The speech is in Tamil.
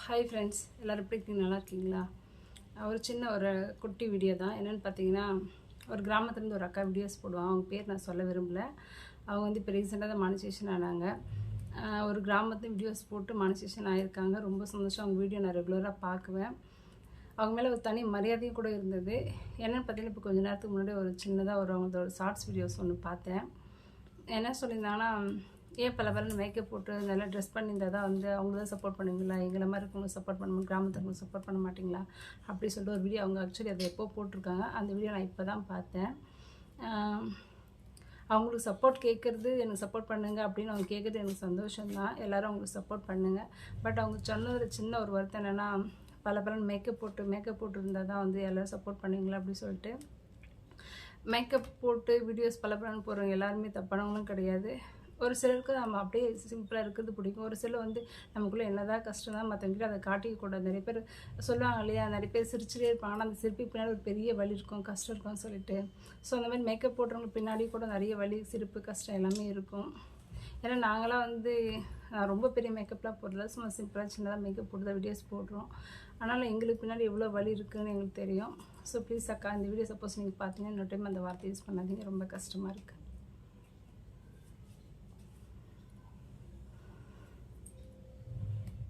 ஹாய் ஃப்ரெண்ட்ஸ், எல்லோரும் எப்படி இருக்கீங்க? நல்லா இருக்கீங்களா? ஒரு சின்ன ஒரு குட்டி வீடியோ தான். என்னென்னு பார்த்தீங்கன்னா, ஒரு கிராமத்துலேருந்து ஒரு அக்கா வீடியோஸ் போடுவாங்க. அவங்க பேர் நான் சொல்ல விரும்பல. அவங்க வந்து இப்போ ரீசெண்டாக தான் மானிட்டேஷன் ஆனாங்க. ஒரு கிராமத்து வீடியோஸ் போட்டு மானிட்டேஷன் ஆகியிருக்காங்க. ரொம்ப சந்தோஷம். அவங்க வீடியோ நான் ரெகுலராக பார்க்குவேன். அவங்க மேலே ஒரு தனி மரியாதையும் கூட இருந்தது. என்னென்னு பார்த்தீங்கன்னா, இப்போ கொஞ்சம் நேரத்துக்கு முன்னாடி ஒரு சின்னதாக அவங்களோட ஷார்ட்ஸ் வீடியோஸ் ஒன்று பார்த்தேன். என்ன சொல்லியிருந்தாங்கன்னா, ஏன் பல மேக்கப் போட்டு நல்லா ட்ரெஸ் பண்ணியிருந்தால் தான் வந்து அவங்க தான் சப்போர்ட் பண்ணுவீங்களா, எங்களை மாதிரி இருக்கவங்க சப்போர்ட் பண்ண கிராமத்துக்கு சப்போர்ட் பண்ண மாட்டிங்களா அப்படி சொல்லிட்டு ஒரு வீடியோ அவங்க ஆக்சுவலி அதை எப்போ போட்டிருக்காங்க. அந்த வீடியோ நான் இப்போ தான் பார்த்தேன். அவங்களுக்கு சப்போர்ட் கேட்குறது, எனக்கு சப்போர்ட் பண்ணுங்கள் அப்படின்னு அவங்க கேட்குறது எனக்கு சந்தோஷம்தான். எல்லோரும் அவங்களுக்கு சப்போர்ட் பண்ணுங்கள். பட் அவங்க சொன்னதில் சின்ன ஒரு வருத்தம் என்னென்னா, பல மேக்கப் போட்டு இருந்தால் தான் வந்து எல்லோரும் சப்போர்ட் பண்ணுவீங்களா அப்படி சொல்லிட்டு. மேக்கப் போட்டு வீடியோஸ் பலன்னு போடுறவங்க எல்லாருமே தப்பானவங்களும் கிடையாது. ஒரு சிலருக்கு நம்ம அப்படியே சிம்பிளாக இருக்கிறது பிடிக்கும். ஒரு சிலர் வந்து நமக்குள்ளே என்னதான் கஷ்டம் தான் மற்றவங்கிட்ட அதை காட்டிக்கக்கூடாது. நிறைய பேர் சொல்லுவாங்க இல்லையா, நிறைய பேர் சிரிச்சுட்டே இருப்பாங்க. ஆனால் அந்த சிரிப்பு பின்னாடி ஒரு பெரிய வலி இருக்கும், கஷ்டம் இருக்கும்னு சொல்லிட்டு. ஸோ அந்த மாதிரி மேக்கப் போடுறவங்க பின்னாடி கூட நிறைய வலி, சிரிப்பு, கஷ்டம் எல்லாமே இருக்கும். ஏன்னா நாங்களாம் வந்து ரொம்ப பெரிய மேக்கப்லாம் போடல, சும்மா சிம்பிளாக சின்னதாக மேக்கப் போட்டு தான் வீடியோஸ் போடுறோம். அதனால் எங்களுக்கு பின்னாடி எவ்வளோ வலி இருக்குதுன்னு எங்களுக்கு தெரியும். ஸோ ப்ளீஸ் அக்கா, இந்த வீடியோ சப்போஸ் நீங்கள் பார்த்தீங்கன்னா இன்னொரு டைம் அந்த வார்த்தை யூஸ் பண்ணாதீங்க. ரொம்ப கஷ்டமாக இருக்குது.